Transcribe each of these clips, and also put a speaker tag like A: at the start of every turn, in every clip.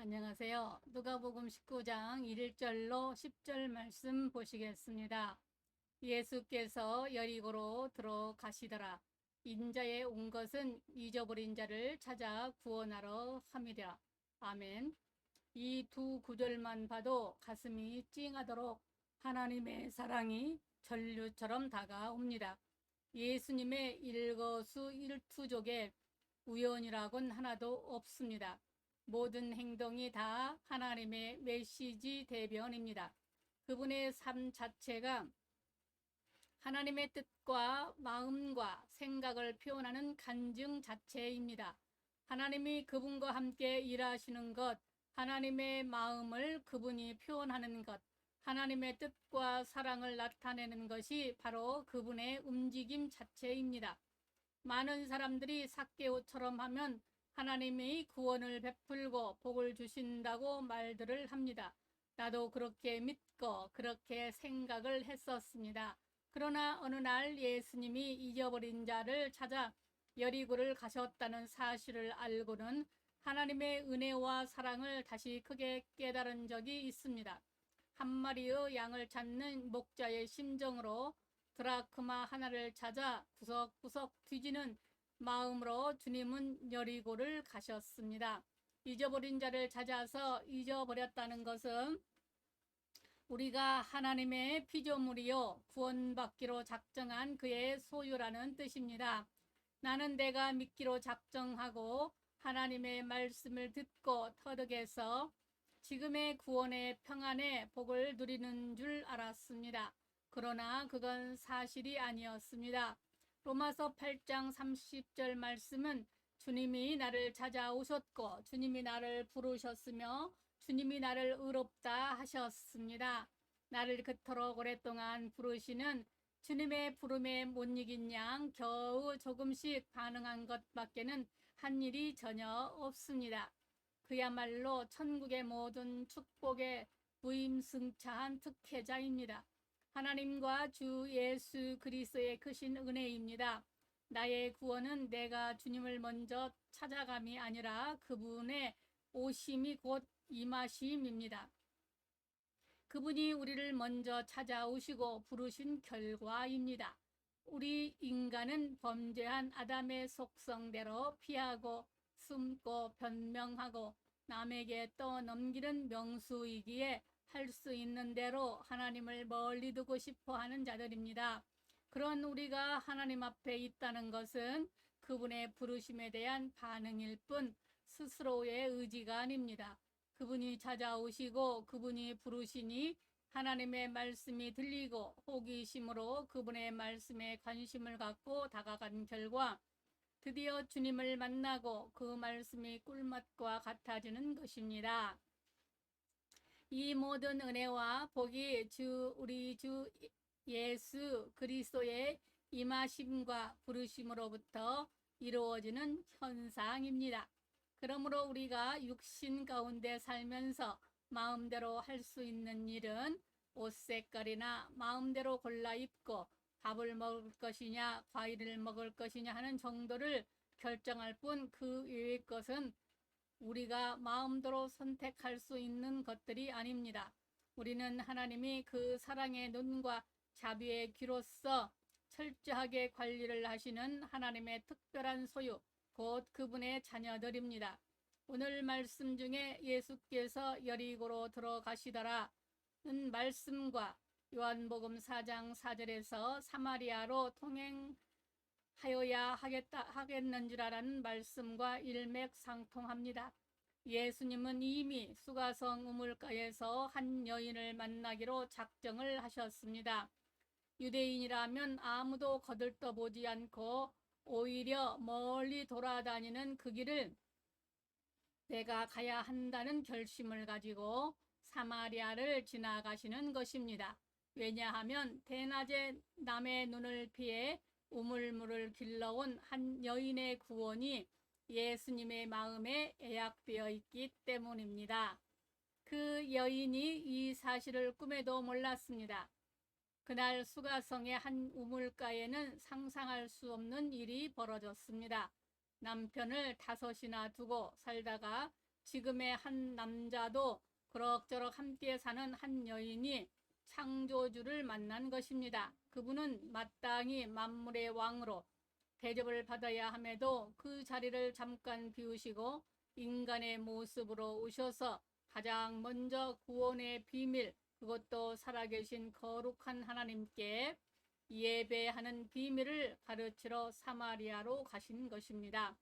A: 안녕하세요. 누가복음 19장 1절로 10절 말씀 보시겠습니다. 예수께서 여리고로 들어가시더라. 인자에 온 것은 잊어버린 자를 찾아 구원하러 함이라. 아멘. 이 두 구절만 봐도 가슴이 찡하도록 하나님의 사랑이 전류처럼 다가옵니다. 예수님의 일거수일투족에 우연이라곤 하나도 없습니다. 모든 행동이 다 하나님의 메시지 대변입니다. 그분의 삶 자체가 하나님의 뜻과 마음과 생각을 표현하는 간증 자체입니다. 하나님이 그분과 함께 일하시는 것, 하나님의 마음을 그분이 표현하는 것, 하나님의 뜻과 사랑을 나타내는 것이 바로 그분의 움직임 자체입니다. 많은 사람들이 삭개오처럼 하면 하나님이 구원을 베풀고 복을 주신다고 말들을 합니다. 나도 그렇게 믿고 그렇게 생각을 했었습니다. 그러나 어느 날 예수님이 잊어버린 자를 찾아 여리고를 가셨다는 사실을 알고는 하나님의 은혜와 사랑을 다시 크게 깨달은 적이 있습니다. 한 마리의 양을 찾는 목자의 심정으로 드라크마 하나를 찾아 구석구석 뒤지는 마음으로 주님은 여리고를 가셨습니다. 잊어버린 자를 찾아서 잊어버렸다는 것은 우리가 하나님의 피조물이요 구원받기로 작정한 그의 소유라는 뜻입니다. 나는 내가 믿기로 작정하고 하나님의 말씀을 듣고 터득해서 지금의 구원의 평안의 복을 누리는 줄 알았습니다. 그러나 그건 사실이 아니었습니다. 로마서 8장 30절 말씀은 주님이 나를 찾아오셨고 주님이 나를 부르셨으며 주님이 나를 의롭다 하셨습니다. 나를 그토록 오랫동안 부르시는 주님의 부름에 못 이긴 양 겨우 조금씩 반응한 것밖에는 한 일이 전혀 없습니다. 그야말로 천국의 모든 축복의 무임승차한 특혜자입니다. 하나님과 주 예수 그리스도의 크신 은혜입니다. 나의 구원은 내가 주님을 먼저 찾아감이 아니라 그분의 오심이 곧 임하심입니다. 그분이 우리를 먼저 찾아오시고 부르신 결과입니다. 우리 인간은 범죄한 아담의 속성대로 피하고 숨고 변명하고 남에게 떠넘기는 명수이기에 할 수 있는 대로 하나님을 멀리 두고 싶어 하는 자들입니다. 그런 우리가 하나님 앞에 있다는 것은 그분의 부르심에 대한 반응일 뿐 스스로의 의지가 아닙니다. 그분이 찾아오시고 그분이 부르시니 하나님의 말씀이 들리고 호기심으로 그분의 말씀에 관심을 갖고 다가간 결과 드디어 주님을 만나고 그 말씀이 꿀맛과 같아지는 것입니다. 이 모든 은혜와 복이 우리 주 예수 그리스도의 임하심과 부르심으로부터 이루어지는 현상입니다. 그러므로 우리가 육신 가운데 살면서 마음대로 할 수 있는 일은 옷 색깔이나 마음대로 골라 입고 밥을 먹을 것이냐 과일을 먹을 것이냐 하는 정도를 결정할 뿐 그 외의 것은 우리가 마음대로 선택할 수 있는 것들이 아닙니다. 우리는 하나님이 그 사랑의 눈과 자비의 귀로써 철저하게 관리를 하시는 하나님의 특별한 소유, 곧 그분의 자녀들입니다. 오늘 말씀 중에 예수께서 여리고로 들어가시더라는 말씀과 요한복음 4장 4절에서 사마리아로 통행하여야 하겠는 줄 아라는 말씀과 일맥상통합니다. 예수님은 이미 수가성 우물가에서 한 여인을 만나기로 작정을 하셨습니다. 유대인이라면 아무도 거들떠보지 않고 오히려 멀리 돌아다니는 그 길을 내가 가야 한다는 결심을 가지고 사마리아를 지나가시는 것입니다. 왜냐하면 대낮에 남의 눈을 피해 우물물을 길러온 한 여인의 구원이 예수님의 마음에 애약되어 있기 때문입니다. 그 여인이 이 사실을 꿈에도 몰랐습니다. 그날 수가성의 한 우물가에는 상상할 수 없는 일이 벌어졌습니다. 남편을 5이나 두고 살다가 지금의 한 남자도 그럭저럭 함께 사는 한 여인이 창조주를 만난 것입니다. 그분은 마땅히 만물의 왕으로 대접을 받아야 함에도 그 자리를 잠깐 비우시고 인간의 모습으로 오셔서 가장 먼저 구원의 비밀, 그것도 살아계신 거룩한 하나님께 예배하는 비밀을 가르치러 사마리아로 가신 것입니다.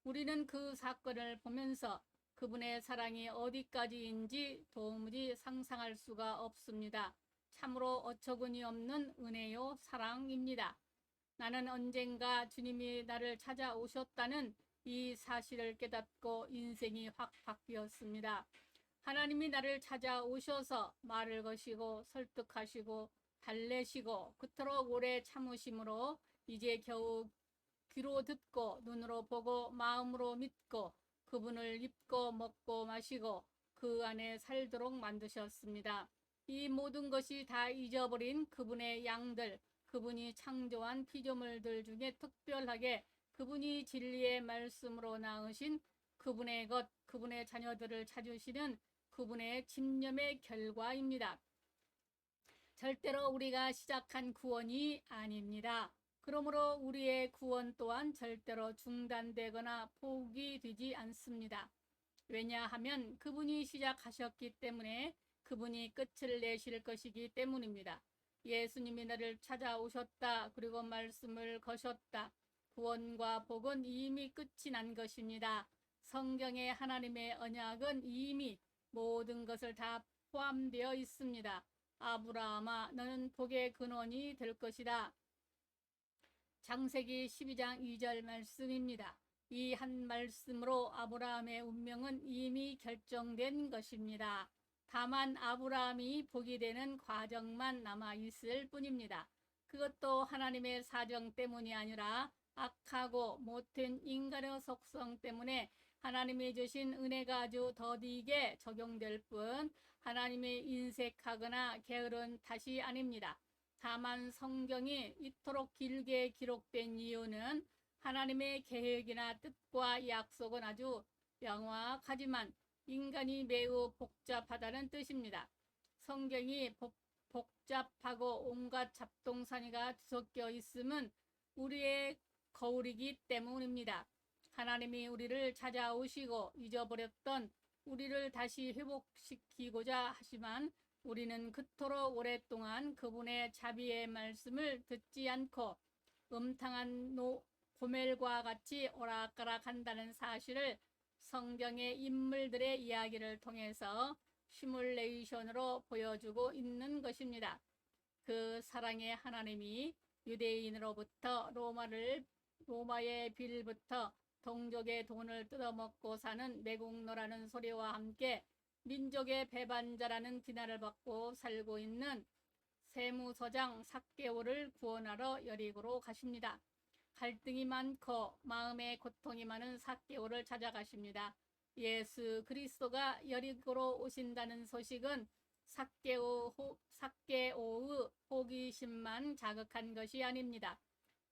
A: 우리는 그 사건을 보면서 그분의 사랑이 어디까지인지 도무지 상상할 수가 없습니다. 참으로 어처구니 없는 은혜요 사랑입니다. 나는 언젠가 주님이 나를 찾아오셨다는 이 사실을 깨닫고 인생이 확 바뀌었습니다. 하나님이 나를 찾아오셔서 말을 거시고 설득하시고 달래시고 그토록 오래 참으심으로 이제 겨우 귀로 듣고 눈으로 보고 마음으로 믿고 그분을 입고 먹고 마시고 그 안에 살도록 만드셨습니다. 이 모든 것이 다 잊어버린 그분의 양들, 그분이 창조한 피조물들 중에 특별하게 그분이 진리의 말씀으로 낳으신 그분의 것, 그분의 자녀들을 찾으시는 그분의 집념의 결과입니다. 절대로 우리가 시작한 구원이 아닙니다. 그러므로 우리의 구원 또한 절대로 중단되거나 포기되지 않습니다. 왜냐하면 그분이 시작하셨기 때문에 그분이 끝을 내실 것이기 때문입니다. 예수님이 나를 찾아오셨다. 그리고 말씀을 거셨다. 구원과 복은 이미 끝이 난 것입니다. 성경의 하나님의 언약은 이미 모든 것을 다 포함되어 있습니다. 아브라함아, 너는 복의 근원이 될 것이다. 창세기 12장 2절 말씀입니다. 이 한 말씀으로 아브라함의 운명은 이미 결정된 것입니다. 다만 아브라함이 복이 되는 과정만 남아 있을 뿐입니다. 그것도 하나님의 사정 때문이 아니라 악하고 못된 인간의 속성 때문에 하나님이 주신 은혜가 아주 더디게 적용될 뿐 하나님이 인색하거나 게으른 탓이 아닙니다. 다만 성경이 이토록 길게 기록된 이유는 하나님의 계획이나 뜻과 약속은 아주 명확하지만 인간이 매우 복잡하다는 뜻입니다. 성경이 복잡하고 온갖 잡동사니가 뒤섞여 있음은 우리의 거울이기 때문입니다. 하나님이 우리를 찾아오시고 잊어버렸던 우리를 다시 회복시키고자 하지만 우리는 그토록 오랫동안 그분의 자비의 말씀을 듣지 않고 음탕한 고멜과 같이 오락가락한다는 사실을 성경의 인물들의 이야기를 통해서 시뮬레이션으로 보여주고 있는 것입니다. 그 사랑의 하나님이 유대인으로부터 로마의 빌부터 동족의 돈을 뜯어먹고 사는 매국노라는 소리와 함께 민족의 배반자라는 비난을 받고 살고 있는 세무서장 삭개오를 구원하러 여리고로 가십니다. 갈등이 많고 마음에 고통이 많은 삭개오를 찾아가십니다. 예수 그리스도가 여리고로 오신다는 소식은 삭개오의 호기심만 자극한 것이 아닙니다.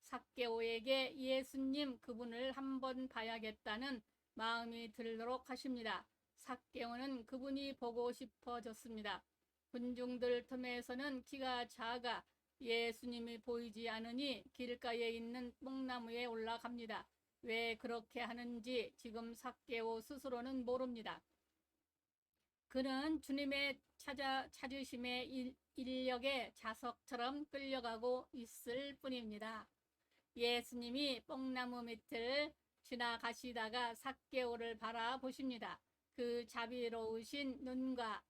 A: 삭개오에게 예수님 그분을 한번 봐야겠다는 마음이 들도록 하십니다. 삭개오는 그분이 보고 싶어졌습니다. 군중들 틈에서는 키가 작아 예수님이 보이지 않으니 길가에 있는 뽕나무에 올라갑니다. 왜 그렇게 하는지 지금 삭개오 스스로는 모릅니다. 그는 주님의 찾으심의 인력에 자석처럼 끌려가고 있을 뿐입니다. 예수님이 뽕나무 밑을 지나가시다가 삭개오를 바라보십니다. 그 자비로우신 눈과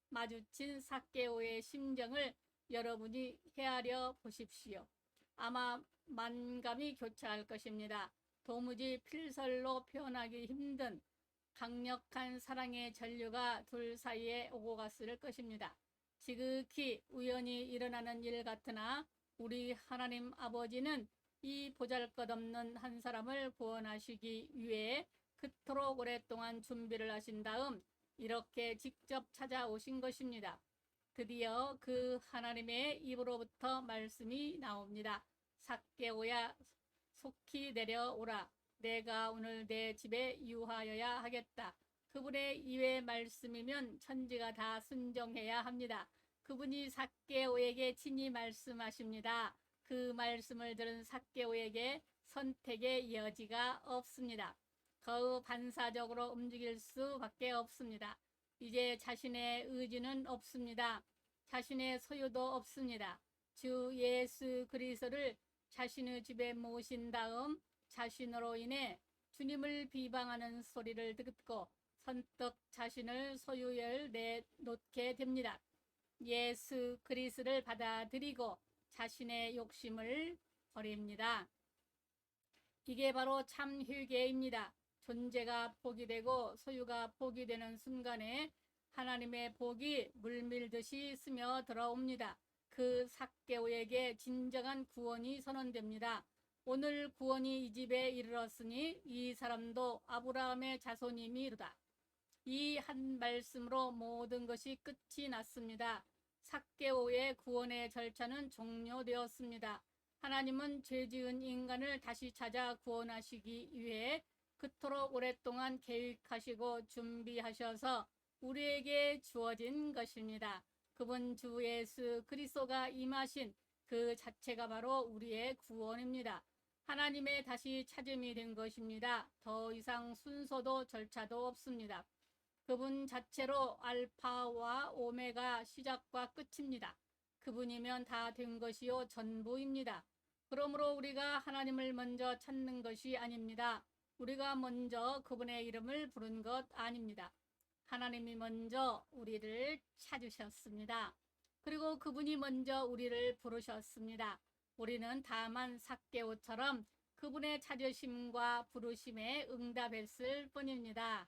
A: 마주친 삭개오의 심정을 여러분이 헤아려 보십시오. 아마 만감이 교차할 것입니다. 도무지 필설로 표현하기 힘든 강력한 사랑의 전류가 둘 사이에 오고 갔을 것입니다. 지극히 우연히 일어나는 일 같으나 우리 하나님 아버지는 이 보잘것없는 한 사람을 구원하시기 위해 그토록 오랫동안 준비를 하신 다음 이렇게 직접 찾아오신 것입니다. 드디어 그 하나님의 입으로부터 말씀이 나옵니다. 삭개오야 속히 내려오라. 내가 오늘 내 집에 유하여야 하겠다. 그분의 입의 말씀이면 천지가 다 순종해야 합니다. 그분이 삭개오에게 친히 말씀하십니다. 그 말씀을 들은 삭개오에게 선택의 여지가 없습니다. 거의 반사적으로 움직일 수밖에 없습니다. 이제 자신의 의지는 없습니다. 자신의 소유도 없습니다. 주 예수 그리스도를 자신의 집에 모신 다음 자신으로 인해 주님을 비방하는 소리를 듣고 선뜻 자신을 소유에 내놓게 됩니다. 예수 그리스도를 받아들이고 자신의 욕심을 버립니다. 이게 바로 참 회개입니다. 존재가 포기되고 소유가 포기되는 순간에 하나님의 복이 물밀듯이 스며들어옵니다. 그 삭개오에게 진정한 구원이 선언됩니다. 오늘 구원이 이 집에 이르렀으니 이 사람도 아브라함의 자손이미로다. 이 한 말씀으로 모든 것이 끝이 났습니다. 삭개오의 구원의 절차는 종료되었습니다. 하나님은 죄지은 인간을 다시 찾아 구원하시기 위해 그토록 오랫동안 계획하시고 준비하셔서 우리에게 주어진 것입니다. 그분 주 예수 그리스도가 임하신 그 자체가 바로 우리의 구원입니다. 하나님의 다시 찾음이 된 것입니다. 더 이상 순서도 절차도 없습니다. 그분 자체로 알파와 오메가 시작과 끝입니다. 그분이면 다 된 것이요 전부입니다. 그러므로 우리가 하나님을 먼저 찾는 것이 아닙니다. 우리가 먼저 그분의 이름을 부른 것 아닙니다. 하나님이 먼저 우리를 찾으셨습니다. 그리고 그분이 먼저 우리를 부르셨습니다. 우리는 다만 삭개오처럼 그분의 찾으심과 부르심에 응답했을 뿐입니다.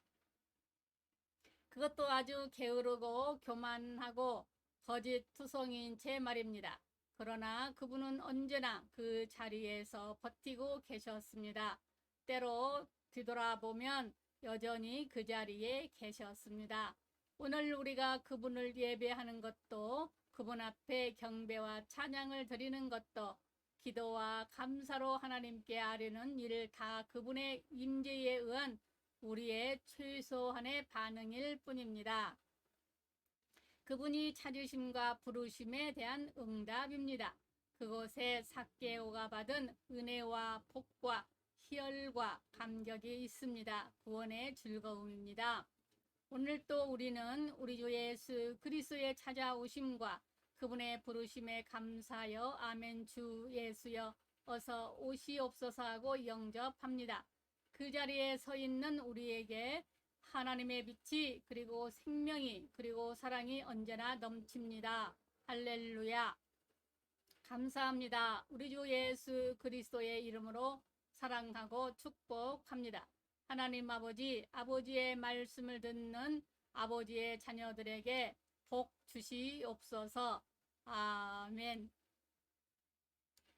A: 그것도 아주 게으르고 교만하고 거짓투성이인 채 말입니다. 그러나 그분은 언제나 그 자리에서 버티고 계셨습니다. 때로 뒤돌아보면 여전히 그 자리에 계셨습니다. 오늘 우리가 그분을 예배하는 것도 그분 앞에 경배와 찬양을 드리는 것도 기도와 감사로 하나님께 아뢰는 일 다 그분의 임재에 의한 우리의 최소한의 반응일 뿐입니다. 그분이 찾으심과 부르심에 대한 응답입니다. 그곳에 삭개오가 받은 은혜와 복과 희열과 감격이 있습니다. 구원의 즐거움입니다. 오늘 또 우리는 우리 주 예수 그리스도의 찾아오심과 그분의 부르심에 감사하여 아멘 주 예수여 어서 오시옵소서 하고 영접합니다. 그 자리에 서 있는 우리에게 하나님의 빛이 그리고 생명이 그리고 사랑이 언제나 넘칩니다. 할렐루야. 감사합니다. 우리 주 예수 그리스도의 이름으로 사랑하고 축복합니다. 하나님 아버지, 아버지의 말씀을 듣는 아버지의 자녀들에게 복 주시옵소서. 아멘.